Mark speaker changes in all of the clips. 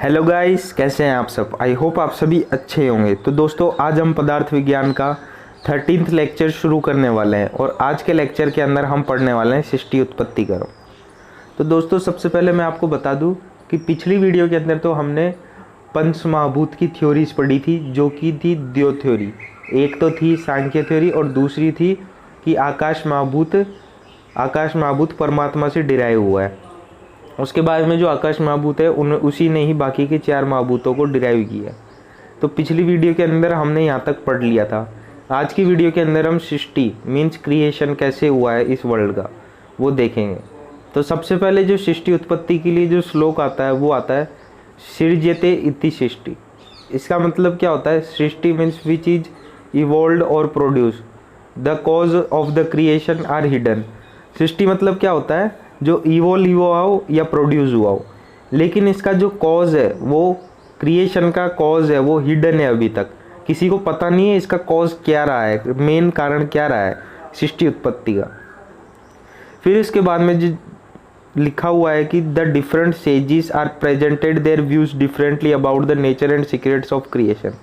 Speaker 1: Hello guys, कैसे हैं आप सब। आई होप आप सभी अच्छे होंगे। तो दोस्तों, आज हम पदार्थ विज्ञान का 13th लेक्चर शुरू करने वाले हैं और आज के लेक्चर के अंदर हम पढ़ने वाले हैं सृष्टि उत्पत्ति क्रम। तो दोस्तों, सबसे पहले मैं आपको बता दूं कि पिछली वीडियो के अंदर तो हमने पंच महाभूत की थ्योरीज पढ़ी थी, जो कि थी दो थ्योरी। एक तो थी सांख्य थ्योरी और दूसरी थी कि आकाश महाभूत परमात्मा से डिराइव हुआ है। उसके बाद में जो आकाश महाभूत है उसी ने ही बाकी के 4 महाभूतों को डिराइव किया। तो पिछली वीडियो के अंदर हमने यहाँ तक पढ़ लिया था। आज की वीडियो के अंदर हम सृष्टि मीन्स क्रिएशन कैसे हुआ है इस वर्ल्ड का, वो देखेंगे। तो सबसे पहले जो सृष्टि उत्पत्ति के लिए जो श्लोक आता है वो आता है सृज्यते इति सृष्टि। इसका मतलब क्या होता है? Srishti means which is evolved और produce, the cause of the creation are hidden. सृष्टि मतलब क्या होता है? जो इवॉल्व हुआ हो या प्रोड्यूस हुआ हो, लेकिन इसका जो कॉज है, वो क्रिएशन का कॉज है, वो हिडन है। अभी तक किसी को पता नहीं है इसका कॉज क्या रहा है, मेन कारण क्या रहा है सृष्टि उत्पत्ति का। फिर इसके बाद में जो लिखा हुआ है कि the different sages are presented their views differently about the nature and secrets of creation.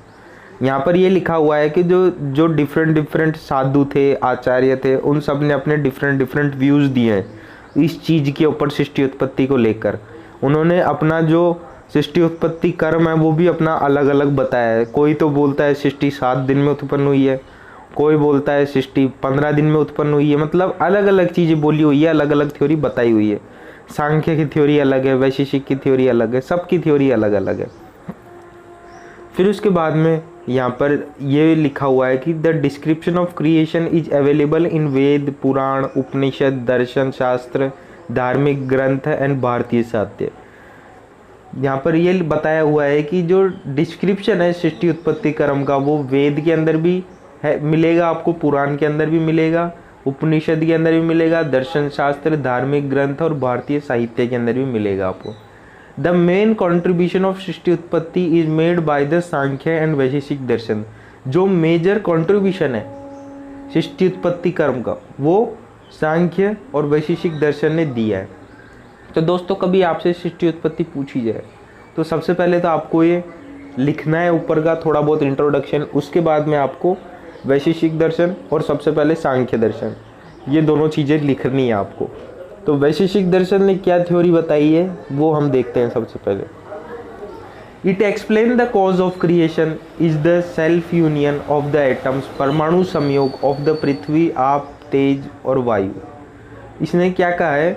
Speaker 1: यहाँ पर ये लिखा हुआ है कि जो डिफरेंट साधु थे, आचार्य थे, उन सब ने अपने डिफरेंट व्यूज़ दिए हैं इस चीज़ के ऊपर सृष्टि उत्पत्ति को लेकर। उन्होंने अपना जो सृष्टि उत्पत्ति कर्म है वो भी अपना अलग अलग बताया है। कोई तो बोलता है सृष्टि 7 दिन में उत्पन्न हुई है, कोई बोलता है सृष्टि 15 दिन में उत्पन्न हुई है। मतलब अलग अलग चीज़ें बोली हुई है, अलग अलग थ्योरी बताई हुई है। सांख्य की थ्योरी अलग है, वैशेषिक की थ्योरी अलग है, सबकी थ्योरी अलग अलग है। फिर उसके बाद में यहाँ पर ये लिखा हुआ है कि the description of creation is available in Veda, Purana, Upanishad, darshan shastra, धार्मिक ग्रंथ एंड भारतीय साहित्य। यहाँ पर ये बताया हुआ है कि जो डिस्क्रिप्शन है सृष्टि उत्पत्ति क्रम का, वो वेद के अंदर भी है, मिलेगा आपको, पुराण के अंदर भी मिलेगा, उपनिषद के अंदर भी मिलेगा, दर्शन शास्त्र, धार्मिक ग्रंथ और भारतीय साहित्य के अंदर भी मिलेगा आपको। The main contribution of srishti utpatti is made by the Sankhya and Vaisheshika darshan. जो मेजर कॉन्ट्रीब्यूशन है सृष्टि उत्पत्ति कर्म का, वो सांख्य और वैशेषिक दर्शन ने दिया है। तो दोस्तों, कभी आपसे सृष्टि उत्पत्ति पूछी जाए तो सबसे पहले तो आपको ये लिखना है ऊपर का थोड़ा बहुत इंट्रोडक्शन। उसके बाद में आपको वैशेषिक दर्शन और सबसे पहले सांख्य दर्शन, ये दोनों चीज़ें लिखनी है आपको। तो वैशेषिक दर्शन ने क्या थ्योरी बताई है वो हम देखते हैं। सबसे पहले it explain the cause of creation is the self union of the atoms, परमाणु संयोग ऑफ द पृथ्वी, आप, तेज और वायु। इसने क्या कहा है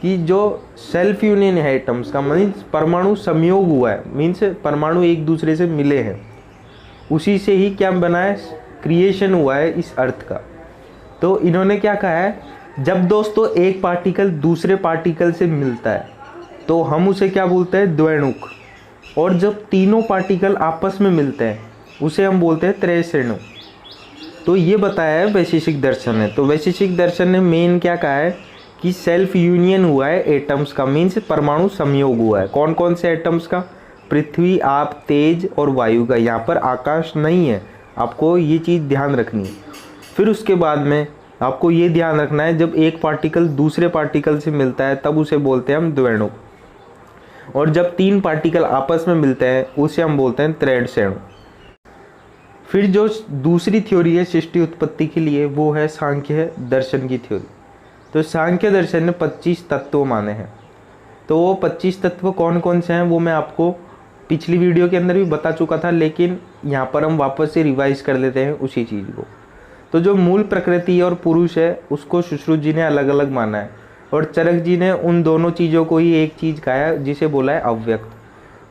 Speaker 1: कि जो सेल्फ यूनियन है एटम्स का, मीन्स परमाणु संयोग हुआ है, मीन्स परमाणु एक दूसरे से मिले हैं, उसी से ही क्या बना है, क्रिएशन हुआ है इस अर्थ का। तो इन्होंने क्या कहा है, जब दोस्तों एक पार्टिकल दूसरे पार्टिकल से मिलता है तो हम उसे क्या बोलते हैं, द्वैणुक। और जब तीनों पार्टिकल आपस में मिलते हैं उसे हम बोलते हैं त्रैसेणु। तो ये बताया है वैशेषिक दर्शन ने। तो वैशेषिक दर्शन ने मेन क्या कहा है कि सेल्फ यूनियन हुआ है एटम्स का, मीन्स परमाणु संयोग हुआ है। कौन कौन से एटम्स का? पृथ्वी, आप, तेज और वायु का। यहाँ पर आकाश नहीं है, आपको ये चीज़ ध्यान रखनी है। फिर उसके बाद में आपको ये ध्यान रखना है, जब एक पार्टिकल दूसरे पार्टिकल से मिलता है तब उसे बोलते हैं हम द्वैणुक, और जब 3 पार्टिकल आपस में मिलते हैं उसे हम बोलते हैं त्रैसेणु। फिर जो दूसरी थ्योरी है सृष्टि उत्पत्ति के लिए वो है सांख्य दर्शन की थ्योरी। तो सांख्य दर्शन ने 25 तत्व माने हैं। तो वो 25 तत्व कौन कौन से हैं वो मैं आपको पिछली वीडियो के अंदर भी बता चुका था, लेकिन यहाँ पर हम वापस से रिवाइज कर लेते हैं उसी चीज़ को। तो जो मूल प्रकृति और पुरुष है उसको सुश्रुत जी ने अलग अलग माना है, और चरक जी ने उन दोनों चीज़ों को ही एक चीज़ कहा है जिसे बोला है अव्यक्त।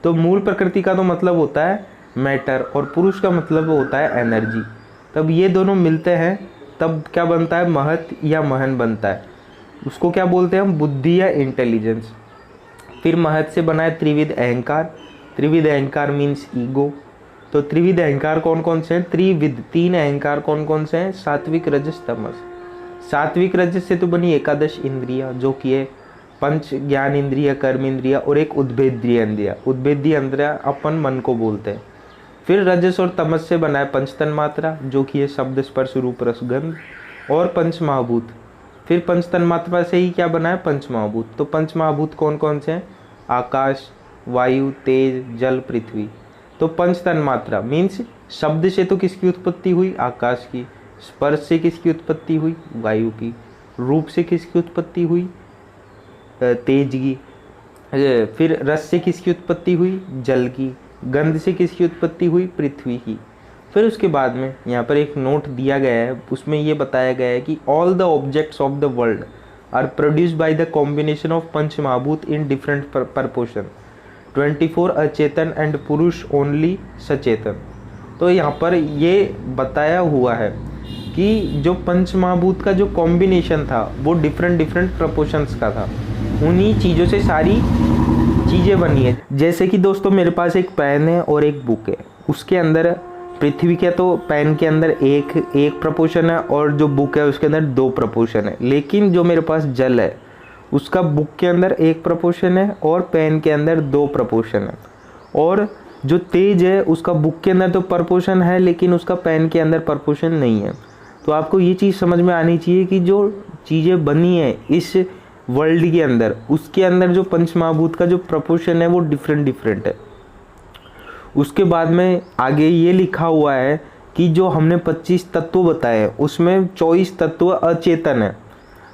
Speaker 1: तो मूल प्रकृति का तो मतलब होता है मैटर और पुरुष का मतलब होता है एनर्जी। तब ये दोनों मिलते हैं तब क्या बनता है, महत या महन बनता है। उसको क्या बोलते हैं हम, बुद्धि या इंटेलिजेंस। फिर महत से बना है त्रिविध अहंकार। त्रिविध अहंकार मीन्स ईगो। तो त्रिविध अहंकार कौन कौन से हैं, त्रिविध 3 अहंकार कौन कौन से हैं, सात्विक, रजस, तमस। सात्विक रजस से तो बनी 11 इंद्रिया, जो कि है पंच ज्ञान इंद्रिया, कर्म इंद्रिया और एक उद्भेद्य इंद्रिया। उद्भेद्य इंद्रिया अपन मन को बोलते हैं। फिर रजस और तमस से बना है पंच तन्मात्रा, जो कि है शब्द, स्पर्श, रूप, रस, गंध और पंच महाभूत। फिर पंच तन्मात्रा से ही क्या बना है, पंच महाभूत। तो पंच महाभूत कौन कौन से हैं, आकाश, वायु, तेज, जल, पृथ्वी। तो पंच तन्मात्रा मीन्स शब्द से तो किसकी उत्पत्ति हुई, आकाश की। स्पर्श से किसकी उत्पत्ति हुई, वायु की। रूप से किसकी उत्पत्ति हुई, तेज की। फिर रस से किसकी उत्पत्ति हुई, जल की। गंध से किसकी उत्पत्ति हुई, पृथ्वी की। फिर उसके बाद में यहाँ पर एक नोट दिया गया है, उसमें ये बताया गया है कि all the objects of the world are produced by the combination of panch mahabhut in different proportion, 24 अचेतन एंड पुरुष ओनली सचेतन। तो यहाँ पर ये बताया हुआ है कि जो पंच महाभूत का जो कॉम्बिनेशन था वो डिफरेंट प्रपोर्शंस का था, उन्हीं चीज़ों से सारी चीज़ें बनी है। जैसे कि दोस्तों मेरे पास एक पेन है और एक बुक है, उसके अंदर पृथ्वी के तो पेन के अंदर एक प्रपोर्शन है और जो बुक है उसके अंदर 2 प्रपोर्शन है। लेकिन जो मेरे पास जल है उसका बुक के अंदर 1 प्रपोर्शन है और पेन के अंदर 2 प्रपोर्शन है। और जो तेज है उसका बुक के अंदर तो प्रपोर्शन है लेकिन उसका पेन के अंदर प्रपोर्शन नहीं है। तो आपको ये चीज़ समझ में आनी चाहिए कि जो चीज़ें बनी है इस वर्ल्ड के अंदर, उसके अंदर जो पंच महाभूत का जो प्रपोर्शन है वो डिफरेंट है। उसके बाद में आगे ये लिखा हुआ है कि जो हमने 25 तत्व बताए उसमें 24 तत्व अचेतन है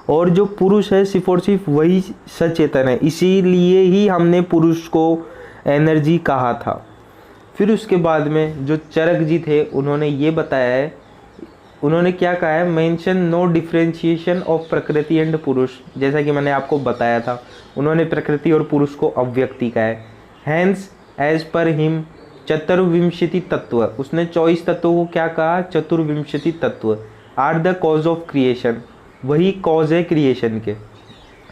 Speaker 1: और जो पुरुष है सिर्फ और सिर्फ वही सचेतन है, इसीलिए ही हमने पुरुष को एनर्जी कहा था। फिर उसके बाद में जो चरक जी थे उन्होंने ये बताया है, उन्होंने क्या कहा है, मेंशन नो डिफरेंशिएशन ऑफ प्रकृति एंड पुरुष। जैसा कि मैंने आपको बताया था, उन्होंने प्रकृति और पुरुष को अव्यक्ति कहा है। हैंस एज पर हिम चतुर्विंशति तत्व, उसने 24 तत्वों को क्या कहा, चतुर्विंशति तत्व are the cause of creation, वही कॉज है क्रिएशन के।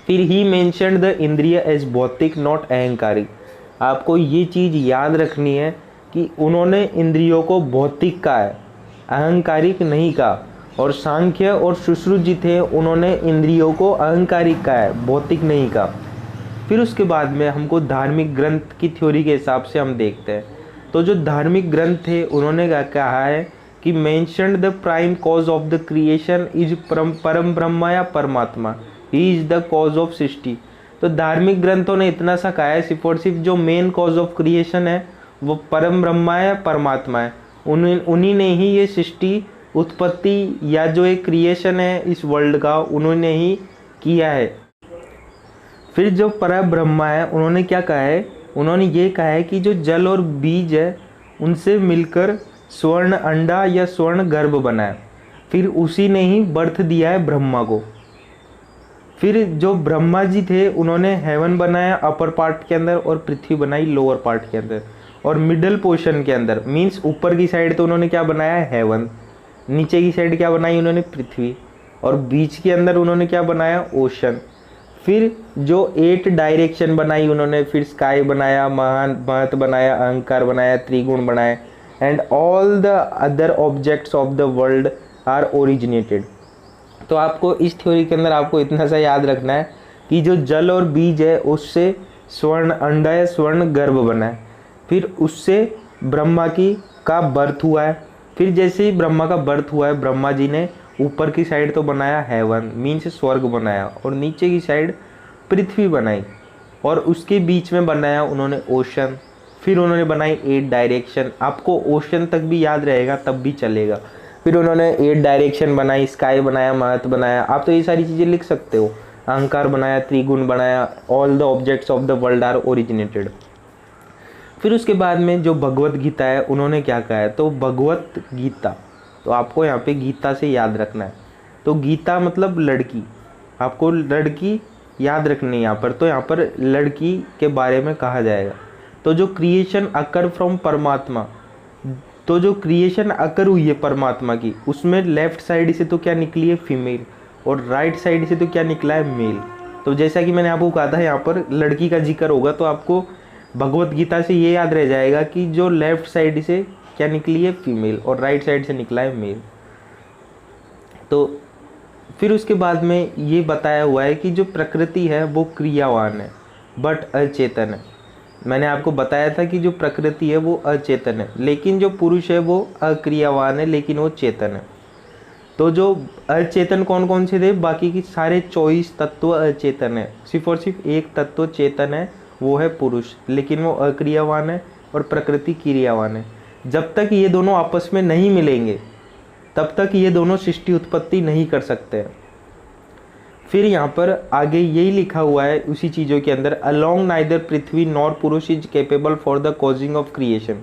Speaker 1: फिर ही मेंशन्ड द इंद्रिय एज भौतिक नॉट अहंकारी। आपको ये चीज़ याद रखनी है कि उन्होंने इंद्रियों को भौतिक कहा है, अहंकारिक नहीं कहा। और सांख्य और सुश्रुत जी थे, उन्होंने इंद्रियों को अहंकारिक कहा है, भौतिक नहीं कहा। फिर उसके बाद में हमको धार्मिक ग्रंथ की थ्योरी के हिसाब से हम देखते हैं। तो जो धार्मिक ग्रंथ थे उन्होंने क्या कहा है कि mentioned the prime cause of the creation is Param Brahma या Paramatma, he is the cause of srishti. तो धार्मिक ग्रंथों ने इतना सा कहा है सिर्फ और सिर्फ जो मेन कॉज ऑफ क्रिएशन है वो परम ब्रह्मा या परमात्मा है, उन्हीं ने ही ये सृष्टि उत्पत्ति या जो एक क्रिएशन है इस वर्ल्ड का उन्होंने ही किया है। फिर जो परम ब्रह्मा है उन्होंने क्या कहा है, उन्होंने ये कहा है कि जो जल और बीज है उनसे मिलकर स्वर्ण अंडा या स्वर्ण गर्भ बना है, फिर उसी ने ही बर्थ दिया है ब्रह्मा को। फिर जो ब्रह्मा जी थे उन्होंने हेवन बनाया अपर पार्ट के अंदर और पृथ्वी बनाई लोअर पार्ट के अंदर, और मिडल पोर्शन के अंदर मीन्स ऊपर की साइड तो उन्होंने क्या बनाया है, हेवन। नीचे की साइड क्या बनाई उन्होंने, पृथ्वी। और बीच के अंदर उन्होंने क्या बनाया, ओशन। फिर जो 8 डायरेक्शन बनाई उन्होंने, फिर स्काई बनाया, महत बनाया, अहंकार बनाया, त्रिगुण बनाया, and all the other objects of the world are originated. तो आपको इस थ्योरी के अंदर आपको इतना सा याद रखना है कि जो जल और बीज है उससे स्वर्ण अंडा या स्वर्ण गर्भ बना है, फिर उससे ब्रह्मा का बर्थ हुआ है। फिर जैसे ही ब्रह्मा का बर्थ हुआ है, ब्रह्मा जी ने ऊपर की साइड तो बनाया हेवन मीन्स स्वर्ग बनाया, और नीचे की साइड पृथ्वी बनाई, और उसके बीच में बनाया उन्होंने ओशन। फिर उन्होंने बनाई 8 डायरेक्शन। आपको ओशन तक भी याद रहेगा तब भी चलेगा। फिर उन्होंने 8 डायरेक्शन बनाई, स्काई बनाया, महत बनाया। आप तो ये सारी चीज़ें लिख सकते हो, अहंकार बनाया, त्रिगुण बनाया, all the objects of the world are originated. फिर उसके बाद में जो भगवत गीता है उन्होंने क्या कहा है, तो भगवत गीता, तो आपको यहाँ पे गीता से याद रखना है। तो गीता मतलब लड़की, आपको लड़की याद रखनी है यहाँ पर। तो यहाँ पर लड़की के बारे में कहा जाएगा। तो जो क्रिएशन अकर फ्रॉम परमात्मा, तो जो क्रिएशन अकर हुई है परमात्मा की, उसमें लेफ्ट साइड से तो क्या निकली है, फीमेल, और राइट साइड से तो क्या निकला है, मेल। तो जैसा कि मैंने आपको कहा था यहाँ पर लड़की का जिक्र होगा, तो आपको भगवत गीता से ये याद रह जाएगा कि जो लेफ्ट साइड से क्या निकली है, फीमेल, और राइट साइड से निकला है मेल। तो फिर उसके बाद में ये बताया हुआ है कि जो प्रकृति है वो क्रियावान है बट अचेतन है। मैंने आपको बताया था कि जो प्रकृति है वो अचेतन है, लेकिन जो पुरुष है वो अक्रियावान है, लेकिन वो चेतन है। तो जो अचेतन कौन कौन से थे, बाकी की सारे 24 तत्व अचेतन है, सिर्फ और सिर्फ एक तत्व चेतन है, वो है पुरुष, लेकिन वो अक्रियावान है और प्रकृति क्रियावान है। जब तक ये दोनों आपस में नहीं मिलेंगे तब तक ये दोनों सृष्टि उत्पत्ति नहीं कर सकते हैं। फिर यहाँ पर आगे यही लिखा हुआ है उसी चीज़ों के अंदर, along neither prithvi nor purush is capable for the causing of creation,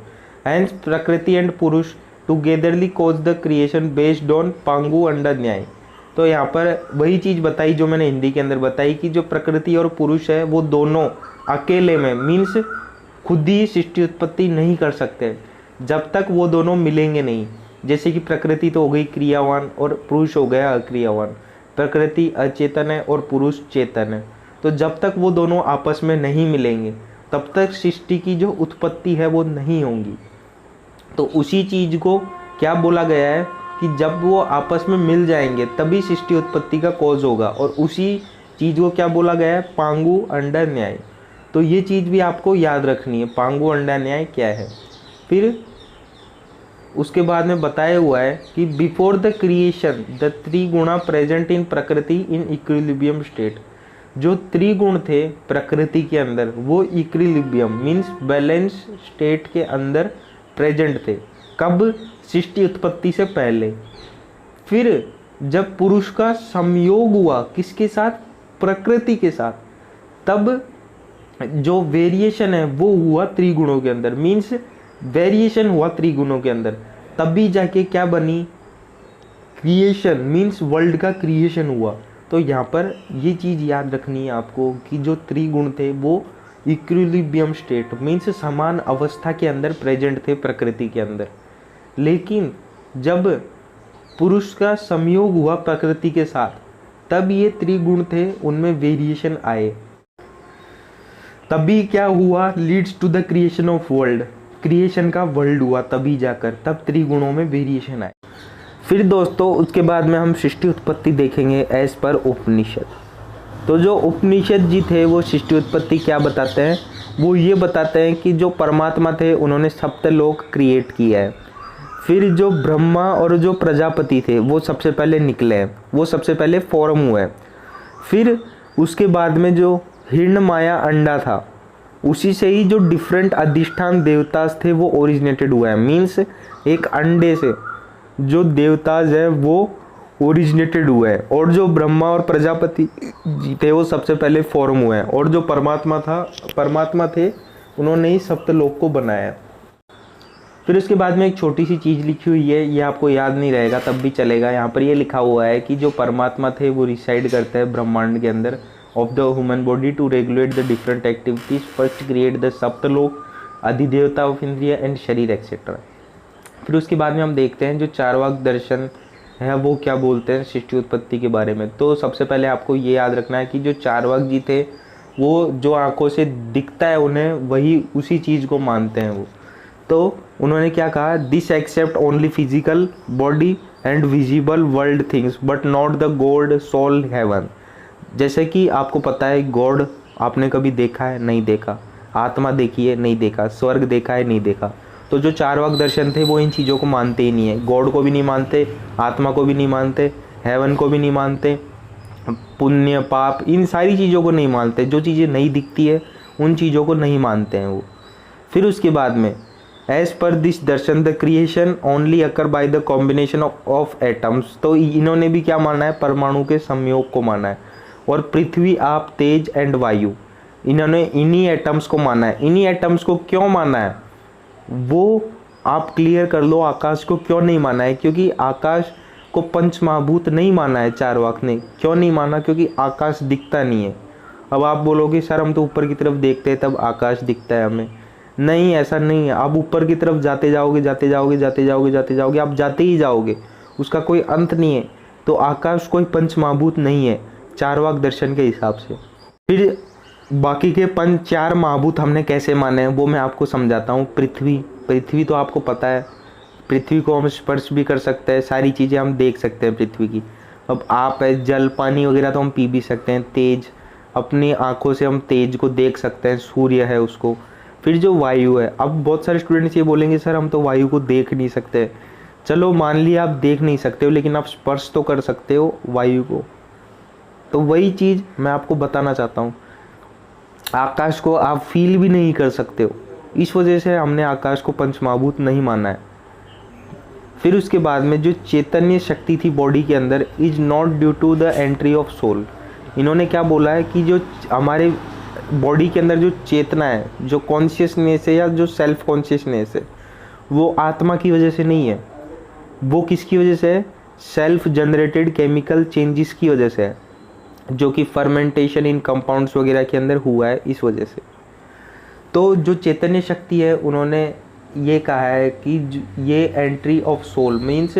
Speaker 1: hence prakriti and purush togetherly cause the creation based on पांगु अंडर न्याय। तो यहाँ पर वही चीज़ बताई जो मैंने हिंदी के अंदर बताई कि जो प्रकृति और पुरुष है वो दोनों अकेले में मीन्स खुद ही सृष्टि उत्पत्ति नहीं कर सकते जब तक वो दोनों मिलेंगे नहीं। जैसे कि प्रकृति तो हो गई क्रियावान और पुरुष हो गया अक्रियावान, प्रकृति अचेतन है और पुरुष चेतन है। तो जब तक वो दोनों आपस में नहीं मिलेंगे तब तक सृष्टि की जो उत्पत्ति है वो नहीं होगी। तो उसी चीज़ को क्या बोला गया है कि जब वो आपस में मिल जाएंगे तभी सृष्टि उत्पत्ति का कॉज होगा, और उसी चीज़ को क्या बोला गया है, पांगु अंडा न्याय। तो ये चीज़ भी आपको याद रखनी है, पांगु अंडा न्याय क्या है। फिर उसके बाद में बताया हुआ है कि before the creation the त्रिगुणा present in प्रकृति इन इक्विलिब्रियम स्टेट। जो त्रिगुण थे प्रकृति के अंदर वो इक्विलिब्रियम मीन्स बैलेंस स्टेट के अंदर प्रेजेंट थे। कब? सृष्टि उत्पत्ति से पहले। फिर जब पुरुष का संयोग हुआ किसके साथ? प्रकृति के साथ, तब जो वेरिएशन है वो हुआ त्रिगुणों के अंदर, मीन्स वेरिएशन हुआ त्रिगुणों के अंदर, तभी जाके क्या बनी? क्रिएशन मीन्स वर्ल्ड का क्रिएशन हुआ। तो यहाँ पर ये चीज़ याद रखनी है आपको कि जो त्रिगुण थे वो इक्विलिब्रियम स्टेट मीन्स समान अवस्था के अंदर प्रेजेंट थे प्रकृति के अंदर। लेकिन जब पुरुष का संयोग हुआ प्रकृति के साथ तब ये त्रिगुण थे उनमें वेरिएशन आए, तभी क्या हुआ? Leads to the creation of world, creation का वर्ल्ड हुआ तभी जाकर, तब त्रिगुणों में वेरिएशन आए। फिर दोस्तों उसके बाद में हम सृष्टि उत्पत्ति देखेंगे एज पर उपनिषद। तो जो उपनिषद जी थे वो सृष्टि उत्पत्ति क्या बताते हैं? वो ये बताते हैं कि जो परमात्मा थे उन्होंने सप्तलोक क्रिएट किया है। फिर जो ब्रह्मा और जो प्रजापति थे वो सबसे पहले निकले हैं, वो सबसे पहले फॉर्म हुए। फिर उसके बाद में जो हिरण माया अंडा था उसी से ही जो डिफरेंट अधिष्ठान देवतास थे वो ओरिजिनेटेड हुआ है, मीन्स एक अंडे से जो देवताज है वो ओरिजिनेटेड हुआ है। और जो ब्रह्मा और प्रजापति जी थे वो सबसे पहले फॉर्म हुए हैं, और जो परमात्मा थे उन्होंने ही सप्तलोक को बनाया। फिर उसके बाद में एक छोटी सी चीज़ लिखी हुई है, ये आपको याद नहीं रहेगा तब भी चलेगा। यहाँ पर ये लिखा हुआ है कि जो परमात्मा थे वो रिसाइड करते हैं ब्रह्मांड के अंदर of the human body to regulate the different activities, first create the saptalok, adhidevata of indriya and sharir etcetera. फिर उसके बाद में हम देखते हैं जो चारवाक दर्शन है वो क्या बोलते हैं सृष्टि उत्पत्ति के बारे में। तो सबसे पहले आपको ये याद रखना है कि जो चारवाक जी थे वो जो आंखों से दिखता है उन्हें वही उसी चीज़ को मानते हैं वो। तो उन्होंने क्या कहा? This accept only physical body and visible world things but not the God soul heaven. जैसे कि आपको पता है गॉड आपने कभी देखा है? नहीं देखा। आत्मा देखी है? नहीं देखा। स्वर्ग देखा है? नहीं देखा। तो जो चारवाक दर्शन थे वो इन चीज़ों को मानते ही नहीं है, गॉड को भी नहीं मानते, आत्मा को भी नहीं मानते, हेवन को भी नहीं मानते, पुण्य पाप इन सारी चीज़ों को नहीं मानते। जो चीज़ें नहीं दिखती है उन चीज़ों को नहीं मानते हैं वो। फिर उसके बाद में एज पर दिस दर्शन the creation only occur by the combination of atoms. तो इन्होंने भी क्या माना है? परमाणु के संयोग को माना है। और पृथ्वी, आप, तेज एंड वायु, इन्होंने इन्हीं एटम्स को माना है। इन्हीं एटम्स को क्यों माना है वो आप क्लियर कर लो। आकाश को क्यों नहीं माना है? क्योंकि आकाश को पंच महाभूत नहीं माना है चारवाक ने। क्यों नहीं माना? क्योंकि आकाश दिखता नहीं है। अब आप बोलोगे सर हम तो ऊपर की तरफ देखते हैं तब आकाश दिखता है हमें। नहीं, ऐसा नहीं है। आप ऊपर की तरफ जाते जाओगे जाते जाओगे जाते जाओगे जाते जाओगे, आप जाते ही जाओगे, उसका कोई अंत नहीं है। तो आकाश कोई पंच महाभूत नहीं है चारवाक दर्शन के हिसाब से। फिर बाकी के चार महाभूत हमने कैसे माने हैं वो मैं आपको समझाता हूँ। पृथ्वी तो आपको पता है, पृथ्वी को हम स्पर्श भी कर सकते हैं, सारी चीज़ें हम देख सकते हैं पृथ्वी की। अब आप है, जल, पानी वगैरह तो हम पी भी सकते हैं। तेज, अपनी आँखों से हम तेज को देख सकते हैं, सूर्य है उसको। फिर जो वायु है, अब बहुत सारे स्टूडेंट्स ये बोलेंगे सर हम तो वायु को देख नहीं सकते। चलो मान लिया आप देख नहीं सकते हो, लेकिन आप स्पर्श तो कर सकते हो वायु को। तो वही चीज़ मैं आपको बताना चाहता हूँ, आकाश को आप फील भी नहीं कर सकते हो, इस वजह से हमने आकाश को पंचमहाभूत नहीं माना है। फिर उसके बाद में जो चैतन्य शक्ति थी बॉडी के अंदर, is not due to the entry of soul. इन्होंने क्या बोला है कि जो हमारे बॉडी के अंदर जो चेतना है, जो कॉन्शियसनेस है या जो सेल्फ कॉन्शियसनेस है, वो आत्मा की वजह से नहीं है। वो किसकी वजह से है? सेल्फ जनरेटेड केमिकल चेंजेस की वजह से है, जो कि फर्मेंटेशन इन कंपाउंड्स वगैरह के अंदर हुआ है, इस वजह से। तो जो चैतन्य शक्ति है, उन्होंने ये कहा है कि ये एंट्री ऑफ सोल मीन्स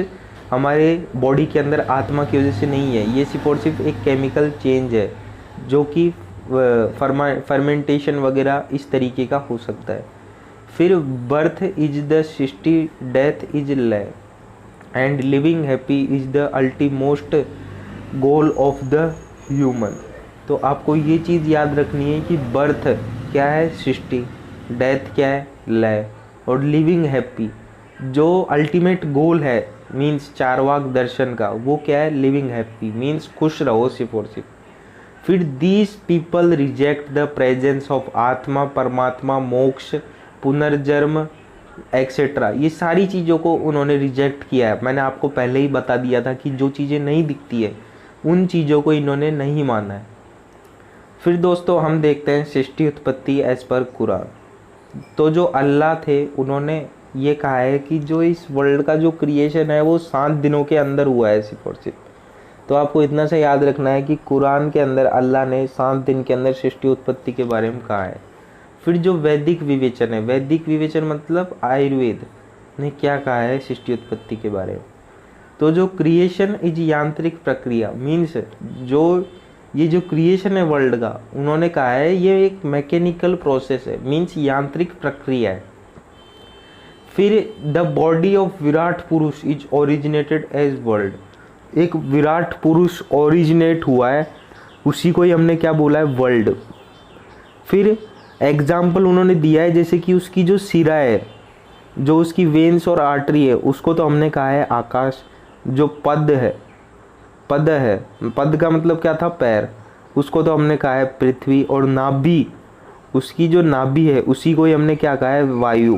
Speaker 1: हमारे बॉडी के अंदर आत्मा की वजह से नहीं है, ये सिर्फ और सिर्फ एक केमिकल चेंज है, जो कि फर्मेंटेशन वगैरह इस तरीके का हो सकता है। फिर birth is the srishti, death is laya, and living happy is the ultimost goal of the human. तो आपको ये चीज़ याद रखनी है कि बर्थ क्या है? सृष्टि। डेथ क्या है? लय। और लिविंग हैप्पी जो अल्टीमेट गोल है मीन्स चारवाक दर्शन का, वो क्या है? लिविंग हैप्पी मीन्स खुश रहो सिर्फ और सिर्फ। फिर these people reject the presence of आत्मा, परमात्मा, मोक्ष, पुनर्जन्म एक्सेट्रा। ये सारी चीज़ों को उन्होंने रिजेक्ट किया है। मैंने आपको पहले ही बता दिया था कि जो चीज़ें नहीं दिखती है उन चीज़ों को इन्होंने नहीं माना है। फिर दोस्तों हम देखते हैं सृष्टि उत्पत्ति एज पर कुरान। तो जो अल्लाह थे उन्होंने ये कहा है कि जो इस वर्ल्ड का जो क्रिएशन है वो 7 दिनों के अंदर हुआ है सिर्फ और सिर्फ। तो आपको इतना सा याद रखना है कि कुरान के अंदर अल्लाह ने 7 दिन के अंदर सृष्टि उत्पत्ति के बारे में कहा है। फिर जो वैदिक विवेचन है, वैदिक विवेचन मतलब आयुर्वेद ने क्या कहा है सृष्टि उत्पत्ति के बारे में। तो जो क्रिएशन इज यांत्रिक प्रक्रिया मीन्स जो ये जो क्रिएशन है वर्ल्ड का, उन्होंने कहा है ये एक मैकेनिकल प्रोसेस है मीन्स यांत्रिक प्रक्रिया है। फिर द बॉडी ऑफ विराट पुरुष इज ओरिजिनेटेड एज वर्ल्ड, एक विराट पुरुष ओरिजिनेट हुआ है, उसी को ही हमने क्या बोला है? वर्ल्ड। फिर एग्जाम्पल उन्होंने दिया है जैसे कि उसकी जो सिरा है, जो उसकी वेन्स और आर्टरी है, उसको तो हमने कहा है आकाश। जो पद है, पद का मतलब क्या था? पैर, उसको तो हमने कहा है पृथ्वी। और नाभि, उसकी जो नाभि है उसी को ही हमने क्या कहा है? वायु।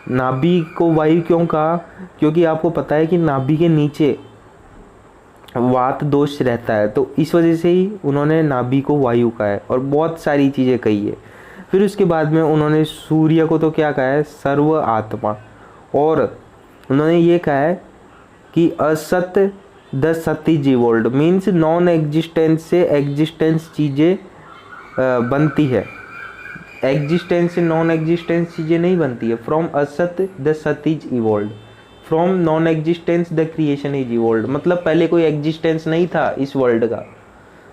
Speaker 1: नाभि को वायु क्यों कहा? क्योंकि आपको पता है कि नाभि के नीचे वात दोष रहता है, तो इस वजह से ही उन्होंने नाभि को वायु कहा है। और बहुत सारी चीज़ें कही है। फिर उसके बाद में उन्होंने सूर्य को तो क्या कहा है? सर्व आत्मा। और उन्होंने ये कहा है कि असत द सती जी वर्ल्ड मीन्स नॉन एग्जिस्टेंस से एग्जिस्टेंस चीज़ें बनती है, एग्जिस्टेंस से नॉन एग्जिस्टेंस चीज़ें नहीं बनती है। From asat the sat is evolved, from non existence the creation is evolved, मतलब पहले कोई एग्जिस्टेंस नहीं था इस वर्ल्ड का,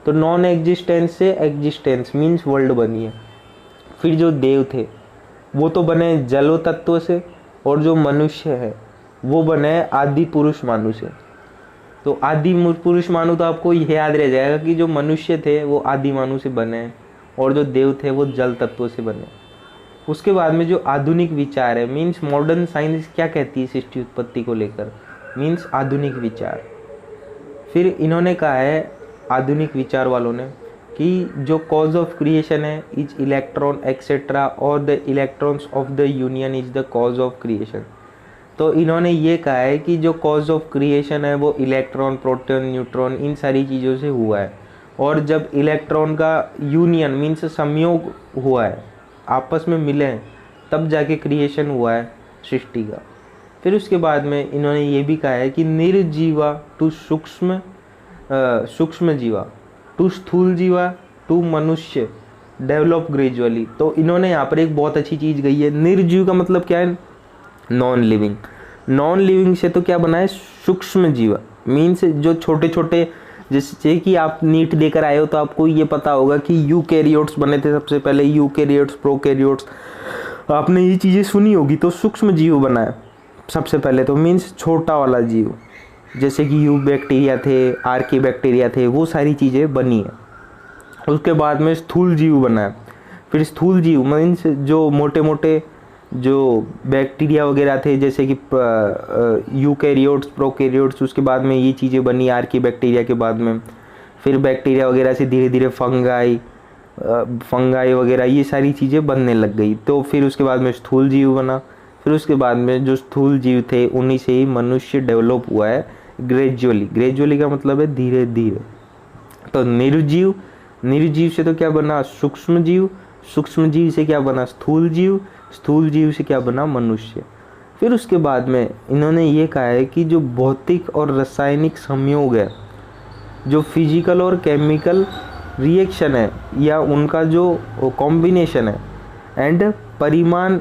Speaker 1: तो नॉन एग्जिस्टेंस से एग्जिस्टेंस मीन्स वर्ल्ड बनी है। फिर जो देव थे वो तो बने जलो तत्व से, और जो मनुष्य है वो बने आदि पुरुष मानु से। तो आदि पुरुष मानु तो आपको यह याद रह जाएगा कि जो मनुष्य थे वो आदि मानु से बने, और जो देव थे वो जल तत्व से बने। उसके बाद में जो आधुनिक विचार है मीन्स मॉडर्न साइंस क्या कहती है सृष्टि उत्पत्ति को लेकर, मीन्स आधुनिक विचार। फिर इन्होंने कहा है आधुनिक विचार वालों ने कि जो कॉज ऑफ क्रिएशन है इज इलेक्ट्रॉन एक्सेट्रा, और the electrons of the union is the cause of creation. तो इन्होंने ये कहा है कि जो कॉज ऑफ क्रिएशन है वो इलेक्ट्रॉन, प्रोटॉन, न्यूट्रॉन इन सारी चीज़ों से हुआ है। और जब इलेक्ट्रॉन का यूनियन मीन्स संयोग हुआ है, आपस में मिले हैं, तब जाके क्रिएशन हुआ है सृष्टि का। फिर उसके बाद में इन्होंने ये भी कहा है कि निर्जीवा टू सूक्ष्म जीवा टू स्थूल जीवा टू मनुष्य डेवलप ग्रेजुअली। तो इन्होंने यहाँ पर एक बहुत अच्छी चीज़ गई है। निर्जीव का मतलब क्या है? Non living. नॉन लिविंग से तो क्या बना है? सूक्ष्म जीवा मीन्स जो छोटे छोटे, जैसे कि आप नीट देकर आए हो तो आपको ये पता होगा कि यूकैरियोट्स बने थे सबसे पहले, यूकैरियोट्स, प्रोकैरियोट्स, आपने ये चीज़ें सुनी होगी। तो सूक्ष्म जीव बना है सबसे पहले, तो मीन्स छोटा वाला जीव, जैसे कि यू बैक्टीरिया थे, आर्की बैक्टीरिया थे, वो सारी चीज़ें बनी है। उसके बाद में स्थूल जीव बना है। फिर स्थूल जीव मीन्स जो मोटे मोटे जो बैक्टीरिया वगैरह थे, जैसे कि यूकैरियोट्स, प्रोकैरियोट्स, उसके बाद में ये चीज़ें बनी आर्की बैक्टीरिया के बाद में। फिर बैक्टीरिया वगैरह से धीरे धीरे फंगाई वगैरह ये सारी चीज़ें बनने लग गई। तो फिर उसके बाद में स्थूल जीव बना। फिर उसके बाद में जो स्थूल जीव थे उन्हीं से ही मनुष्य डेवलप हुआ है ग्रेजुअली। ग्रेजुअली का मतलब है धीरे धीरे। तो निर्जीव, निर्जीव से तो क्या बना सूक्ष्म जीव, सूक्ष्म जीव से क्या बना स्थूल जीव, स्थूल जीव से क्या बना मनुष्य। फिर उसके बाद में इन्होंने ये कहा है कि जो भौतिक और रासायनिक संयोग है, जो फिजिकल और केमिकल रिएक्शन है या उनका जो कॉम्बिनेशन है, एंड परिमाण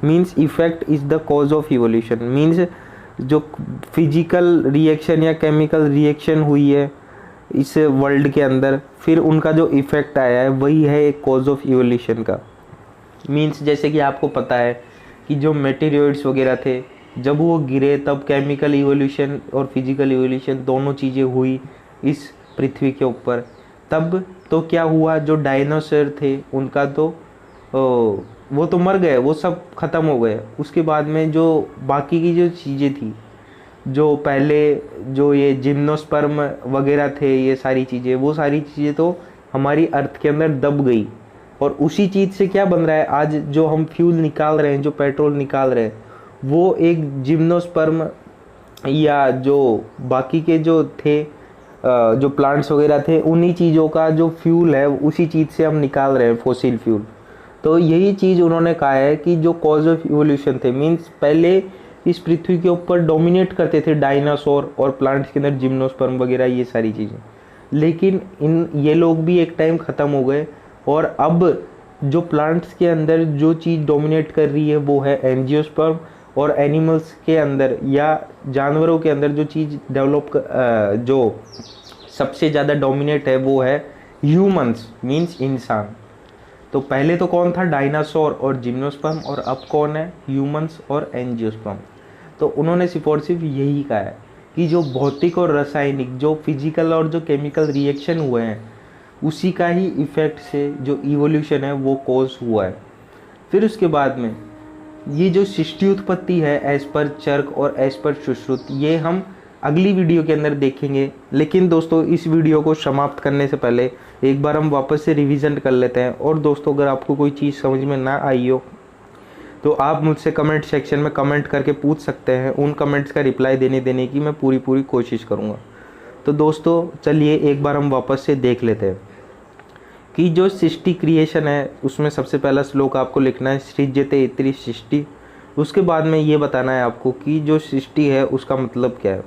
Speaker 1: means effect is the cause of evolution. Means जो फिजिकल रिएक्शन या केमिकल रिएक्शन हुई है इस वर्ल्ड के अंदर, फिर उनका जो इफेक्ट आया है वही है एक कॉज ऑफ इवोल्यूशन का। मीन्स जैसे कि आपको पता है कि जो मेटेरियड्स वगैरह थे जब वो गिरे तब केमिकल इवोल्यूशन और फिजिकल इवोल्यूशन दोनों चीज़ें हुई इस पृथ्वी के ऊपर। तब तो क्या हुआ, जो डायनासोर थे उनका तो वो तो मर गए, वो सब ख़त्म हो गए। उसके बाद में जो बाकी की जो चीज़ें थी, जो पहले जो ये जिम्नोस्पर्म वगैरह थे, ये सारी चीज़ें, वो सारी चीज़ें तो हमारी अर्थ के अंदर दब गई। और उसी चीज़ से क्या बन रहा है आज, जो हम फ्यूल निकाल रहे हैं, जो पेट्रोल निकाल रहे हैं, वो एक जिम्नोस्पर्म या जो बाकी के जो थे जो प्लांट्स वगैरह थे उन्हीं चीज़ों का जो फ्यूल है उसी चीज़ से हम निकाल रहे हैं, फॉसिल फ्यूल। तो यही चीज़ उन्होंने कहा है कि जो कॉज ऑफ इवोल्यूशन थे, मीन्स पहले इस पृथ्वी के ऊपर डोमिनेट करते थे डायनासोर और प्लांट्स के अंदर जिम्नोस्पर्म वगैरह ये सारी चीज़ें, लेकिन ये लोग भी एक टाइम ख़त्म हो गए। और अब जो प्लांट्स के अंदर जो चीज़ डोमिनेट कर रही है वो है एंजियोस्पर्म, और एनिमल्स के अंदर या जानवरों के अंदर जो चीज़ जो सबसे ज़्यादा डोमिनेट है वो है ह्यूमंस, मीन्स इंसान। तो पहले तो कौन था, डायनासोर और जिम्नोस्पर्म, और अब कौन है, ह्यूमंस और एंजियोस्पर्म। तो उन्होंने सिर्फ और सिर्फ यही कहा है कि जो भौतिक और रासायनिक, जो फिजिकल और जो केमिकल रिएक्शन हुए हैं उसी का ही इफेक्ट से जो इवोल्यूशन है वो कॉज हुआ है। फिर उसके बाद में ये जो सृष्टि उत्पत्ति है एज पर चर्क और एज पर सुश्रुत, ये हम अगली वीडियो के अंदर देखेंगे। लेकिन दोस्तों इस वीडियो को समाप्त करने से पहले एक बार हम वापस से रिवीजन कर लेते हैं। और दोस्तों अगर आपको कोई चीज़ समझ में ना आई हो तो आप मुझसे कमेंट सेक्शन में कमेंट करके पूछ सकते हैं। उन कमेंट्स का रिप्लाई देने की मैं पूरी कोशिश करूँगा। तो दोस्तों चलिए एक बार हम वापस से देख लेते हैं कि जो सृष्टि क्रिएशन है उसमें सबसे पहला श्लोक आपको लिखना है सृज्यते इति सृष्टि। उसके बाद में ये बताना है आपको कि जो सृष्टि है उसका मतलब क्या है।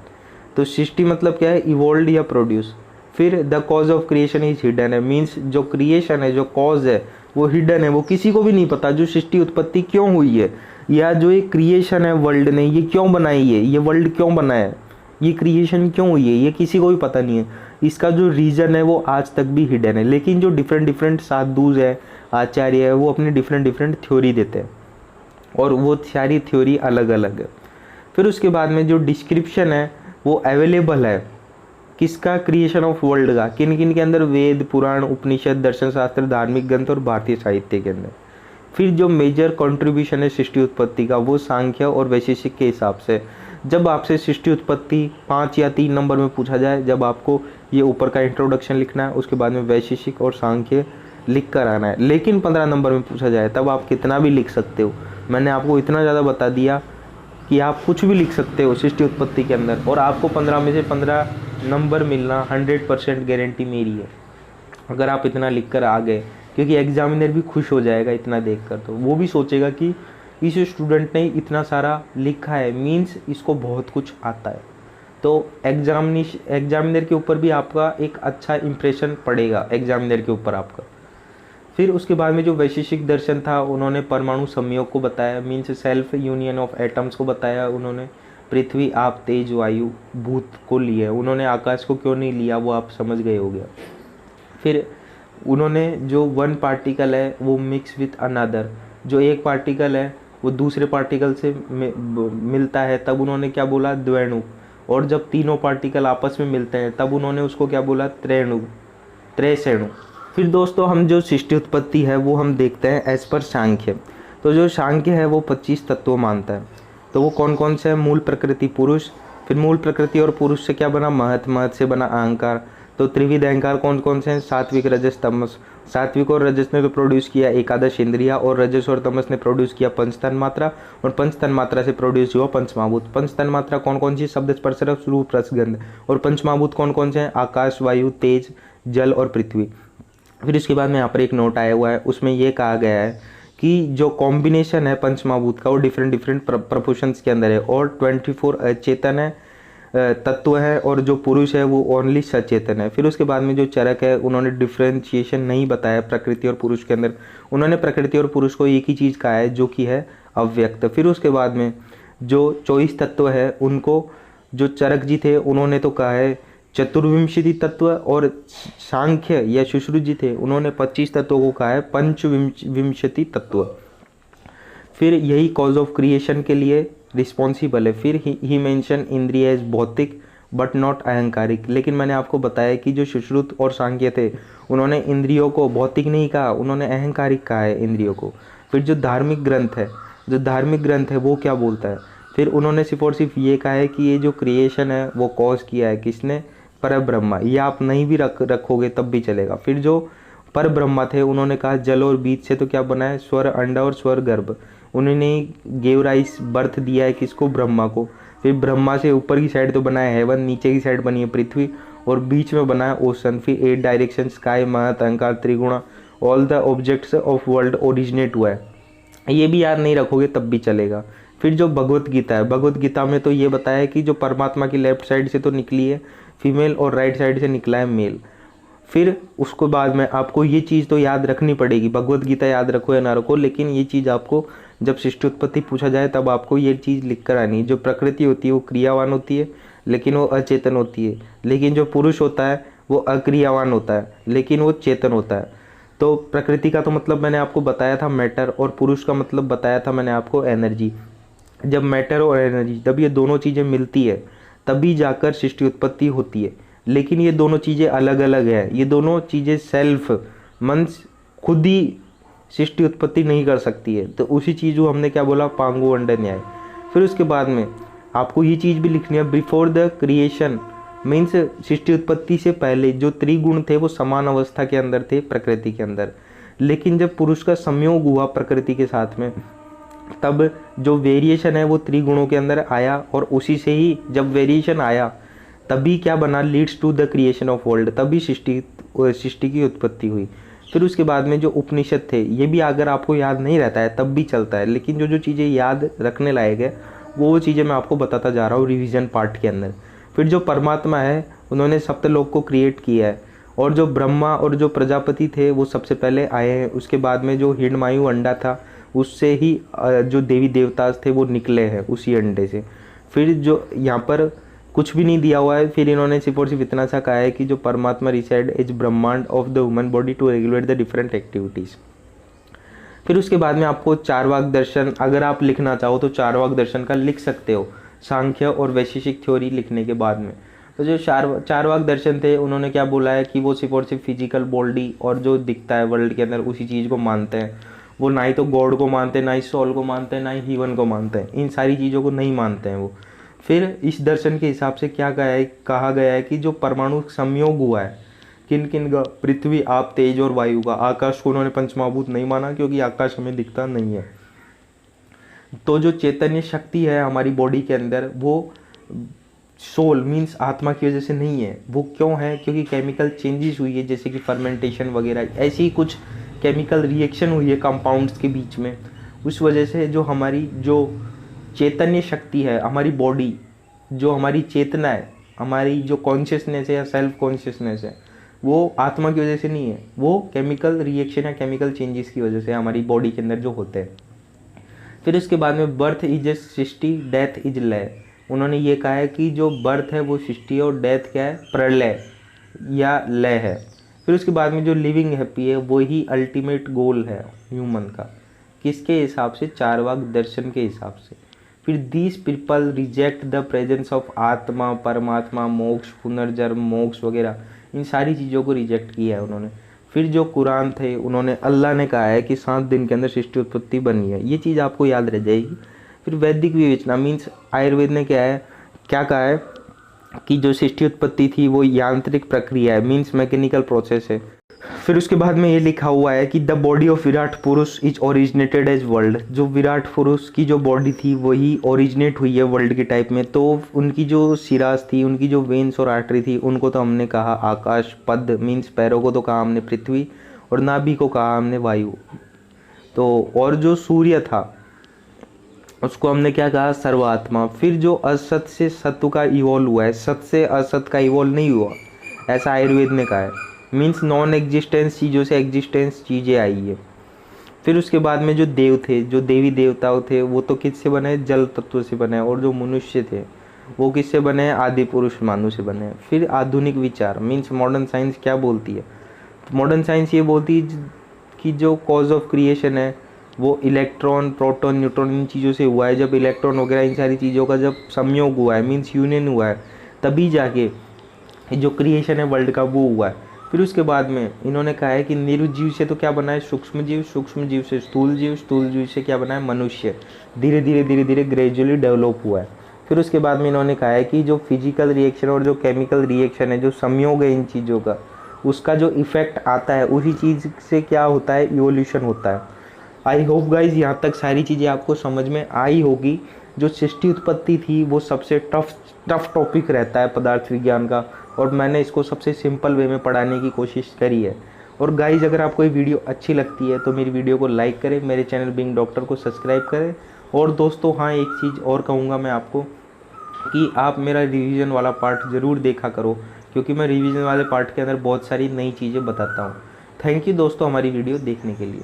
Speaker 1: तो सृष्टि मतलब क्या है, इवोल्ड या प्रोड्यूस। फिर the cause of creation is hidden है, मीन्स जो क्रिएशन है, जो कॉज है वो हिडन है, वो किसी को भी नहीं पता जो सृष्टि उत्पत्ति क्यों हुई है, या जो ये क्रिएशन है वर्ल्ड ने ये क्यों बनाई है, ये वर्ल्ड क्यों बना है, ये क्रिएशन क्यों हुई है, ये किसी को भी पता नहीं है। इसका जो रीज़न है वो आज तक भी हिडन है। लेकिन जो डिफरेंट साधुज है, आचार्य है, वो अपनी डिफरेंट थ्योरी देते हैं और वो सारी थ्योरी अलग अलग है। फिर उसके बाद में जो डिस्क्रिप्शन है वो अवेलेबल है किसका, क्रिएशन ऑफ वर्ल्ड का, किन किन के अंदर, वेद, पुराण, उपनिषद, दर्शन शास्त्र, धार्मिक ग्रंथ और भारतीय साहित्य के अंदर। फिर जो मेजर कंट्रीब्यूशन है सृष्टि उत्पत्ति का वो सांख्य और वैशेषिक के हिसाब से। जब आपसे सृष्टि उत्पत्ति 5 या 3 नंबर में पूछा जाए, जब आपको ये ऊपर का इंट्रोडक्शन लिखना है, उसके बाद में वैशेषिक और सांख्य लिख कर आना है। लेकिन 15 नंबर में पूछा जाए तब आप कितना भी लिख सकते हो। मैंने आपको इतना ज़्यादा बता दिया कि आप कुछ भी लिख सकते हो सृष्टि उत्पत्ति के अंदर, और आपको 15 में से 15 नंबर मिलना 100% गारंटी मेरी है अगर आप इतना लिख कर आ गए। क्योंकि एग्जामिनर भी खुश हो जाएगा इतना देखकर, तो वो भी सोचेगा कि इस स्टूडेंट ने इतना सारा लिखा है, मीन्स इसको बहुत कुछ आता है। तो एग्जामिनर के ऊपर भी आपका एक अच्छा इंप्रेशन पड़ेगा, एग्जामिनर के ऊपर आपका। फिर उसके बाद में जो वैशेषिक दर्शन था उन्होंने परमाणु संयोग को बताया, means self union of atoms को बताया। उन्होंने पृथ्वी, आप, तेज, वायु, भूत को लिया। उन्होंने आकाश को क्यों नहीं लिया वो आप समझ गए हो गया। फिर उन्होंने जो वन पार्टिकल है वो मिक्स विथ अनदर, जो एक पार्टिकल है वो दूसरे पार्टिकल से मिलता है, तब उन्होंने क्या बोला, द्वैणु। और जब तीनों पार्टिकल आपस में मिलते हैं तब उन्होंने उसको क्या बोला, त्रैणु, त्रैसेणु। फिर दोस्तों हम जो सृष्टि उत्पत्ति है वो हम देखते हैं एज पर सांख्य। तो जो सांख्य है वो 25 तत्वों मानता है। तो वो कौन कौन से हैं? मूल प्रकृति पुरुष, फिर मूल प्रकृति और पुरुष से क्या बना? महत, महत से बना अहंकार। तो त्रिविध अहंकार कौन कौन से हैं? सात्विक, रजस, तमस। सात्विक और रजस ने तो प्रोड्यूस किया एकादश इंद्रिया, और रजस और तमस ने प्रोड्यूस किया पंच तन्मात्रा, और पंच तन्मात्रा से प्रोड्यूस हुआ पंचमहाभूत। पंच तन्मात्रा कौन कौन सी? शब्द, स्पर्श, रस, रूप, रसगंध। और पंचमहाभूत कौन कौन से हैं? आकाश, वायु, तेज, जल और पृथ्वी। फिर इसके बाद में यहाँ पर एक नोट आया हुआ है, उसमें ये कहा गया है कि जो कॉम्बिनेशन है पंचमहाभूत का वो डिफरेंट डिफरेंट प्रपोर्शंस के अंदर है, और 24 अचेतन है तत्व है, और जो पुरुष है वो ओनली सचेतन है। फिर उसके बाद में जो चरक है उन्होंने डिफ्रेंशिएशन नहीं बताया प्रकृति और पुरुष के अंदर, उन्होंने प्रकृति और पुरुष को एक ही चीज़ कहा है जो कि है अव्यक्त। फिर उसके बाद में जो 24 तत्व है उनको जो चरक जी थे उन्होंने तो कहा है चतुर्विंशति तत्व, और सांख्य या सुश्रुत जी थे उन्होंने 25 तत्वों को कहा है पंचविंशति तत्व। फिर यही कॉज ऑफ क्रिएशन के लिए रिस्पॉन्सिबल है। फिर ही मेंशन इंद्रिय एज भौतिक बट नॉट अहंकारिक। लेकिन मैंने आपको बताया कि जो सुश्रुत और सांख्य थे उन्होंने इंद्रियों को भौतिक नहीं कहा, उन्होंने अहंकारिक कहा है इंद्रियों को। फिर जो धार्मिक ग्रंथ है वो क्या बोलता है? फिर उन्होंने सिर्फ और सिर्फ ये कहा है कि ये जो क्रिएशन है वो कॉज किया है किसने? पर ब्रह्मा। ये आप नहीं भी रखोगे तब भी चलेगा। फिर जो पर ब्रह्मा थे उन्होंने कहा जल और बीज से तो क्या बना है? स्वर अंडा और स्वर गर्भ। उन्होंने गेव राइस बर्थ दिया है किसको? ब्रह्मा को। फिर ब्रह्मा से ऊपर की साइड तो बना है हेवन, नीचे की साइड बनी है पृथ्वी, और बीच में बना है ओशन। फिर 8 direction, sky, mahat, ahankar, triguna, all the objects of world originate हुआ है। ये भी याद नहीं रखोगे तब भी चलेगा। फिर जो भगवत गीता है, भगवत गीता में तो ये बताया है कि जो परमात्मा की लेफ्ट साइड से तो निकली है फीमेल और राइट साइड से निकला है मेल। फिर उसको बाद में आपको ये चीज़ तो याद रखनी पड़ेगी, भगवत गीता याद रखो या ना रखो, लेकिन ये चीज़ आपको जब सृष्टि उत्पत्ति पूछा जाए तब आपको ये चीज़ लिख कर आनी है। जो प्रकृति होती है वो क्रियावान होती है लेकिन वो अचेतन होती है, लेकिन जो पुरुष होता है वो अक्रियावान होता है लेकिन वो चेतन होता है। तो प्रकृति का तो मतलब मैंने आपको बताया था मैटर, और पुरुष का मतलब बताया था मैंने आपको एनर्जी। जब मैटर और एनर्जी जब ये दोनों चीज़ें मिलती है तभी जाकर सृष्टि उत्पत्ति होती है। लेकिन ये दोनों चीज़ें अलग अलग है, ये दोनों चीज़ें सेल्फ मन खुद ही सृष्टि उत्पत्ति नहीं कर सकती है। तो उसी चीज़ को हमने क्या बोला? पांगु अंडर न्याय। फिर उसके बाद में आपको ये चीज़ भी लिखनी है, बिफोर द क्रिएशन मीन्स सृष्टि उत्पत्ति से पहले जो त्रिगुण थे वो समान अवस्था के अंदर थे प्रकृति के अंदर। लेकिन जब पुरुष का संयोग हुआ प्रकृति के साथ में तब जो वेरिएशन है वो त्रिगुणों के अंदर आया, और उसी से ही जब वेरिएशन आया तभी क्या बना? Leads to the creation of world, तभी सृष्टि की उत्पत्ति हुई। फिर उसके बाद में जो उपनिषद थे ये भी अगर आपको याद नहीं रहता है तब भी चलता है, लेकिन जो जो चीज़ें याद रखने लायक है वो चीज़ें मैं आपको बताता जा रहा हूँ रिवीजन पार्ट के अंदर। फिर जो परमात्मा है उन्होंने सप्तलोक को क्रिएट किया है, और जो ब्रह्मा और जो प्रजापति थे वो सबसे पहले आए हैं। उसके बाद में जो हिरण्मयु अंडा था उससे ही जो देवी देवता थे वो निकले हैं उसी अंडे से। फिर जो यहाँ पर कुछ भी नहीं दिया हुआ है, फिर इन्होंने सिर्फ और सिर्फ इतना सा कहा है कि जो परमात्मा रिसाइड इज ब्रह्मांड of the human body to regulate the different activities. फिर उसके बाद में आपको चारवाक दर्शन अगर आप लिखना चाहो तो चारवाक दर्शन का लिख सकते हो सांख्य और वैशेषिक थ्योरी लिखने के बाद में। तो जो चारवाक दर्शन थे उन्होंने क्या बोला है कि वो सिर्फ और सिर्फ फिजिकल बॉडी और जो दिखता है वर्ल्ड के अंदर उसी चीज़ को मानते हैं। वो ना ही तो गॉड को मानते हैं, ना ही सोल को मानते हैं, ना ही हीवन को मानते हैं, इन सारी चीज़ों को नहीं मानते हैं वो। फिर इस दर्शन के हिसाब से क्या कहा गया है कि जो परमाणु संयोग हुआ है किन किन का? पृथ्वी, आप, तेज और वायु का। आकाश को उन्होंने पंचमहाभूत नहीं माना क्योंकि आकाश हमें दिखता नहीं है। तो जो चैतन्य शक्ति है हमारी बॉडी के अंदर वो सोल मीन्स आत्मा की वजह से नहीं है। वो क्यों है? क्योंकि केमिकल चेंजेस हुई है, जैसे कि फर्मेंटेशन वगैरह, ऐसी कुछ केमिकल रिएक्शन हुई है कंपाउंड्स के बीच में। उस वजह से जो हमारी जो चैतन्य शक्ति है, हमारी बॉडी, जो हमारी चेतना है, हमारी जो कॉन्शियसनेस है या सेल्फ कॉन्शियसनेस है, वो आत्मा की वजह से नहीं है, वो केमिकल रिएक्शन या केमिकल चेंजेस की वजह से हमारी बॉडी के अंदर जो होते हैं। फिर इसके बाद में birth is a Srishti, death is लय। उन्होंने ये कहा है कि जो बर्थ है वो सृष्टि और डेथ क्या है? प्रलय या लय है। फिर उसके बाद में जो लिविंग हैप्पी है वही अल्टीमेट गोल है ह्यूमन का। किसके हिसाब से? चारवाक दर्शन के हिसाब से। फिर these people reject the presence of आत्मा, परमात्मा, मोक्ष, पुनर्जन्म, मोक्ष वगैरह, इन सारी चीज़ों को रिजेक्ट किया है उन्होंने। फिर जो कुरान थे उन्होंने अल्लाह ने कहा है कि 7 दिन के अंदर सृष्टि उत्पत्ति बनी है, ये चीज़ आपको याद रह जाएगी। फिर वैदिक विवेचना मीन्स आयुर्वेद ने क्या कहा है कि जो सृष्टि उत्पत्ति थी वो यांत्रिक प्रक्रिया है, मीन्स मैकेनिकल प्रोसेस है। फिर उसके बाद में ये लिखा हुआ है कि द बॉडी ऑफ विराट पुरुष इज ओरिजिनेटेड एज वर्ल्ड, जो विराट पुरुष की जो बॉडी थी वही ओरिजिनेट हुई है वर्ल्ड के टाइप में। तो उनकी जो सिराज थी, उनकी जो वेन्स और आर्टरी थी, उनको तो हमने कहा आकाश, पद मीन्स पैरों को तो कहा हमने पृथ्वी, और नाभि को कहा हमने वायु। तो और जो सूर्य था उसको हमने क्या कहा, सर्वात्मा। फिर जो असत से सत्व का इवॉल्व हुआ है, सत से असत का इवॉल्व नहीं हुआ, ऐसा आयुर्वेद ने कहा है, मीन्स नॉन एग्जिस्टेंस चीज़ों से एग्जिस्टेंस चीज़ें आई है। फिर उसके बाद में जो देव थे, जो देवी देवताओं थे, वो तो किससे बने, जल तत्व से बने, और जो मनुष्य थे वो किससे बने, आदि पुरुष मानु से बने। फिर आधुनिक विचार मीन्स मॉडर्न साइंस क्या बोलती है, मॉडर्न साइंस ये बोलती है कि जो कॉज ऑफ क्रिएशन है वो इलेक्ट्रॉन, प्रोटॉन, न्यूट्रॉन इन चीज़ों से हुआ है। जब इलेक्ट्रॉन वगैरह इन सारी चीज़ों का जब संयोग हुआ है, मीन्स यूनियन हुआ है, तभी जाके जो क्रिएशन है वर्ल्ड का वो हुआ है। फिर उसके बाद में इन्होंने कहा है कि निर्जीव से तो क्या बना है, सूक्ष्म जीव, सूक्ष्म जीव से स्थूल जीव, स्थूल जीव से क्या बना है, मनुष्य। धीरे धीरे ग्रेजुअली डेवलप हुआ है। फिर उसके बाद में इन्होंने कहा है कि जो फिजिकल रिएक्शन और जो केमिकल रिएक्शन है, जो संयोग है इन चीज़ों का, उसका जो इफेक्ट आता है उसी चीज़ से क्या होता है, इवोल्यूशन होता है। आई होप गाइज यहाँ तक सारी चीज़ें आपको समझ में आई होगी। जो सृष्टि उत्पत्ति थी वो सबसे टफ टॉपिक रहता है पदार्थ विज्ञान का, और मैंने इसको सबसे सिंपल वे में पढ़ाने की कोशिश करी है। और गाइज अगर आपको ये वीडियो अच्छी लगती है तो मेरी वीडियो को लाइक करें, मेरे चैनल बीइंग डॉक्टर को सब्सक्राइब करें। और दोस्तों हाँ, एक चीज़ और कहूँगा मैं आपको कि आप मेरा रिवीजन वाला पार्ट ज़रूर देखा करो, क्योंकि मैं रिवीजन वाले पार्ट के अंदर बहुत सारी नई चीज़ें बताता हूँ। थैंक यू दोस्तों हमारी वीडियो देखने के लिए।